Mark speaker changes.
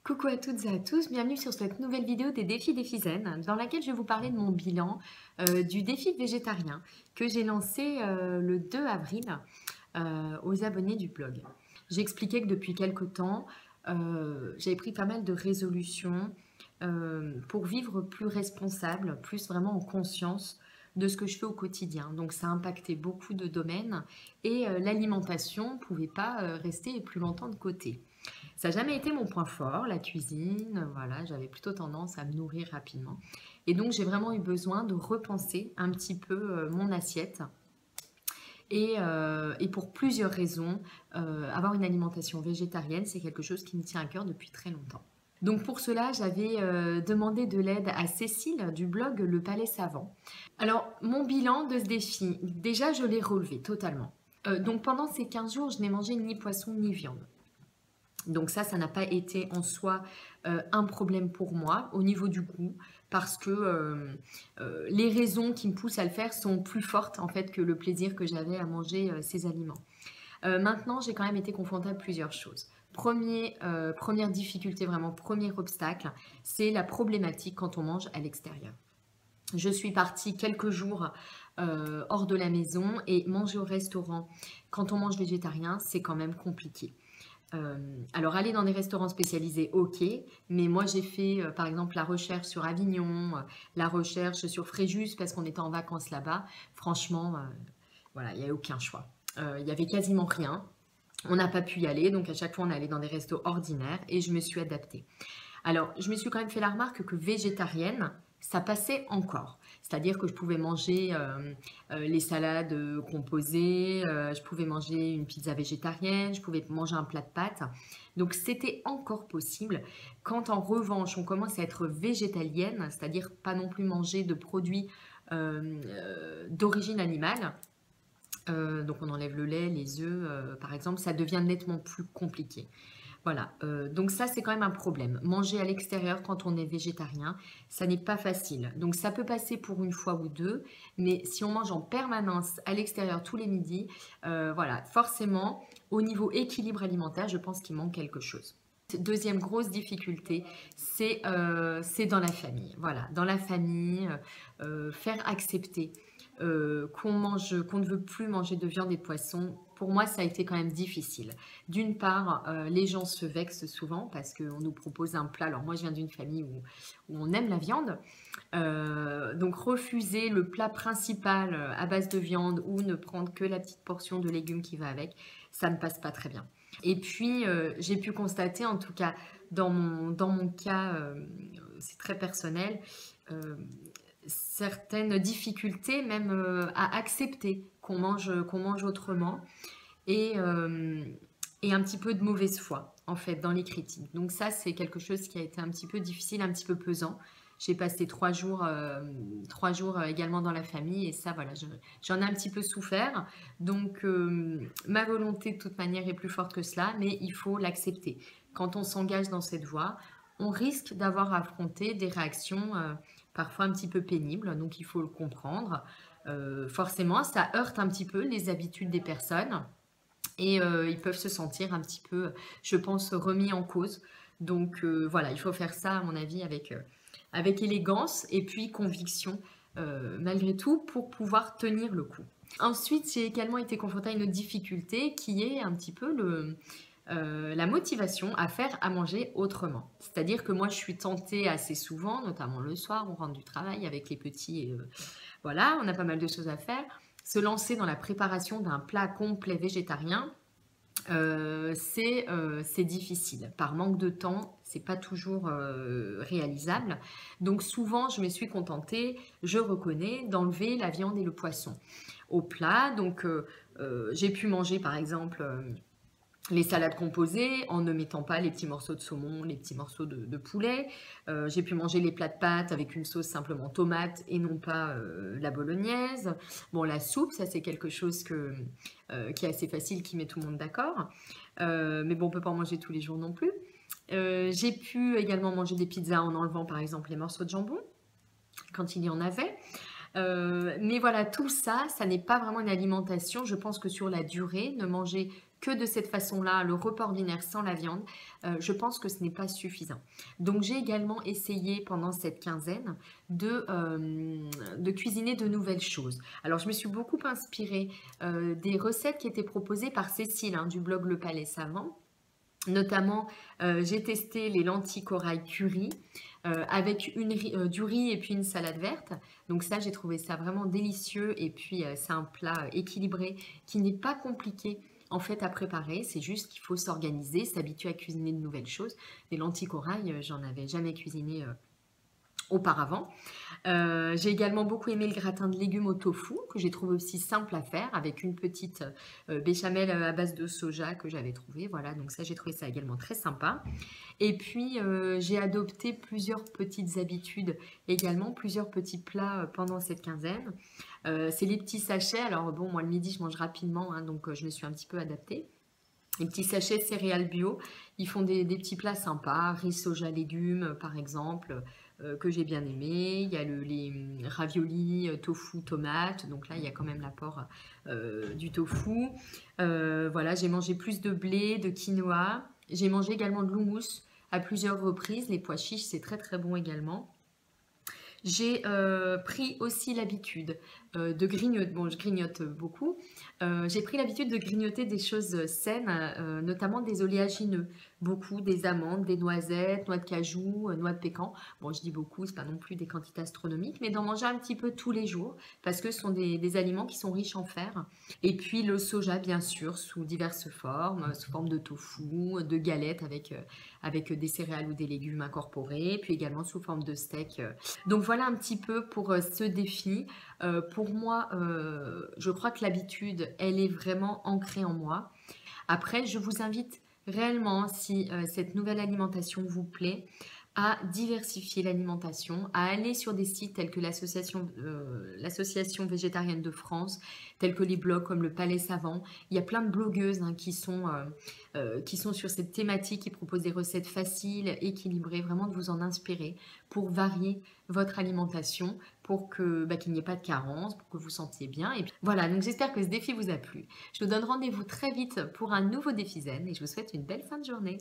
Speaker 1: Coucou à toutes et à tous, bienvenue sur cette nouvelle vidéo des défis zen dans laquelle je vais vous parler de mon bilan du défi végétarien que j'ai lancé le 2 avril aux abonnés du blog. J'ai expliqué que depuis quelque temps, j'avais pris pas mal de résolutions pour vivre plus responsable, plus vraiment en conscience de ce que je fais au quotidien. Donc ça a impacté beaucoup de domaines et l'alimentation ne pouvait pas rester plus longtemps de côté. Ça n'a jamais été mon point fort, la cuisine, voilà, j'avais plutôt tendance à me nourrir rapidement. Et donc j'ai vraiment eu besoin de repenser un petit peu mon assiette. Et pour plusieurs raisons, avoir une alimentation végétarienne, c'est quelque chose qui me tient à cœur depuis très longtemps. Donc pour cela, j'avais demandé de l'aide à Cécile du blog Le Palais Savant. Alors mon bilan de ce défi, déjà je l'ai relevé totalement. Donc pendant ces 15 jours, je n'ai mangé ni poisson ni viande. Donc ça n'a pas été en soi un problème pour moi au niveau du goût parce que les raisons qui me poussent à le faire sont plus fortes en fait que le plaisir que j'avais à manger ces aliments. Maintenant, j'ai quand même été confrontée à plusieurs choses. Première difficulté, vraiment premier obstacle, c'est la problématique quand on mange à l'extérieur. Je suis partie quelques jours hors de la maison et manger au restaurant quand on mange végétarien, c'est quand même compliqué. Alors aller dans des restaurants spécialisés, ok, mais moi j'ai fait par exemple la recherche sur Avignon, la recherche sur Fréjus parce qu'on était en vacances là-bas. Franchement, voilà, il n'y a aucun choix. Il n'y avait quasiment rien. On n'a pas pu y aller, donc à chaque fois on allait dans des restos ordinaires et je me suis adaptée. Alors, je me suis quand même fait la remarque que végétarienne, ça passait encore. C'est-à-dire que je pouvais manger les salades composées, je pouvais manger une pizza végétarienne, je pouvais manger un plat de pâtes. Donc, c'était encore possible. Quand en revanche, on commence à être végétalienne, c'est-à-dire pas non plus manger de produits d'origine animale, donc on enlève le lait, les œufs, par exemple, ça devient nettement plus compliqué. Voilà, donc ça c'est quand même un problème. Manger à l'extérieur quand on est végétarien, ça n'est pas facile. Donc ça peut passer pour une fois ou deux, mais si on mange en permanence à l'extérieur tous les midis, voilà, forcément, au niveau équilibre alimentaire, je pense qu'il manque quelque chose. Deuxième grosse difficulté, c'est dans la famille. Voilà, dans la famille, faire accepter qu'on ne veut plus manger de viande et de poisson, pour moi, ça a été quand même difficile. D'une part, les gens se vexent souvent parce qu'on nous propose un plat. Alors moi, je viens d'une famille où on aime la viande. Donc refuser le plat principal à base de viande ou ne prendre que la petite portion de légumes qui va avec, ça ne passe pas très bien. Et puis, j'ai pu constater, en tout cas dans mon cas, c'est très personnel, certaines difficultés même à accepter qu'on mange autrement et un petit peu de mauvaise foi en fait dans les critiques. Donc ça c'est quelque chose qui a été un petit peu difficile, un petit peu pesant. J'ai passé 3 jours également dans la famille et ça voilà, j'en ai un petit peu souffert. Donc ma volonté de toute manière est plus forte que cela, mais il faut l'accepter. Quand on s'engage dans cette voie, on risque d'avoir à affronter des réactions parfois un petit peu pénibles, donc il faut le comprendre. Forcément, ça heurte un petit peu les habitudes des personnes et ils peuvent se sentir un petit peu, je pense, remis en cause. Donc voilà, il faut faire ça, à mon avis, avec élégance et puis conviction, malgré tout, pour pouvoir tenir le coup. Ensuite, j'ai également été confrontée à une autre difficulté qui est un petit peu la motivation à faire à manger autrement. C'est-à-dire que moi, je suis tentée assez souvent, notamment le soir, on rentre du travail avec les petits et voilà, on a pas mal de choses à faire. Se lancer dans la préparation d'un plat complet végétarien, c'est difficile. Par manque de temps, c'est pas toujours réalisable. Donc souvent, je me suis contentée, je reconnais, d'enlever la viande et le poisson au plat. Donc j'ai pu manger par exemple les salades composées en ne mettant pas les petits morceaux de saumon, les petits morceaux de poulet. J'ai pu manger les plats de pâtes avec une sauce simplement tomate et non pas la bolognaise. Bon, la soupe, ça c'est quelque chose qui est assez facile, qui met tout le monde d'accord. Mais bon, on ne peut pas en manger tous les jours non plus. J'ai pu également manger des pizzas en enlevant par exemple les morceaux de jambon, quand il y en avait. Mais voilà, tout ça, ça n'est pas vraiment une alimentation. Je pense que sur la durée, ne manger que de cette façon-là, le repas ordinaire sans la viande, je pense que ce n'est pas suffisant. Donc j'ai également essayé pendant cette quinzaine de cuisiner de nouvelles choses. Alors je me suis beaucoup inspirée des recettes qui étaient proposées par Cécile hein, du blog Le Palais Savant. Notamment, j'ai testé les lentilles corail curry avec du riz et puis une salade verte. Donc ça, j'ai trouvé ça vraiment délicieux. Et puis, c'est un plat équilibré qui n'est pas compliqué en fait à préparer. C'est juste qu'il faut s'organiser, s'habituer à cuisiner de nouvelles choses. Les lentilles corail, j'en avais jamais cuisiné auparavant. J'ai également beaucoup aimé le gratin de légumes au tofu, que j'ai trouvé aussi simple à faire, avec une petite béchamel à base de soja que j'avais trouvé. Voilà, donc ça, j'ai trouvé ça également très sympa. Et puis, j'ai adopté plusieurs petites habitudes également, plusieurs petits plats pendant cette quinzaine. C'est les petits sachets. Alors bon, moi, le midi, je mange rapidement, hein, donc je me suis un petit peu adaptée. Les petits sachets de céréales bio, ils font des petits plats sympas, riz, soja, légumes par exemple, que j'ai bien aimé. Il y a les raviolis, tofu, tomates, donc là il y a quand même l'apport du tofu. Voilà, j'ai mangé plus de blé, de quinoa. J'ai mangé également de l'houmous à plusieurs reprises. Les pois chiches, c'est très très bon également. J'ai pris aussi l'habitude de grignoter, bon je grignote beaucoup, j'ai pris l'habitude de grignoter des choses saines, notamment des oléagineux, beaucoup, des amandes, des noisettes, noix de cajou, noix de pécan. Bon je dis beaucoup, c'est pas non plus des quantités astronomiques, mais d'en manger un petit peu tous les jours, parce que ce sont des aliments qui sont riches en fer. Et puis le soja bien sûr, sous diverses formes, sous forme de tofu, de galettes avec des céréales ou des légumes incorporés, puis également sous forme de steak. Donc voilà un petit peu pour ce défi. Pour moi, je crois que l'habitude, elle est vraiment ancrée en moi. Après, je vous invite réellement, si cette nouvelle alimentation vous plaît, à diversifier l'alimentation, à aller sur des sites tels que l'Association végétarienne de France, tels que les blogs comme le Palais Savant. Il y a plein de blogueuses hein, qui sont sur cette thématique, qui proposent des recettes faciles, équilibrées, vraiment de vous en inspirer pour varier votre alimentation, pour que qu'il n'y ait pas de carence, pour que vous sentiez bien. Et puis, voilà, donc j'espère que ce défi vous a plu. Je vous donne rendez-vous très vite pour un nouveau défi zen et je vous souhaite une belle fin de journée.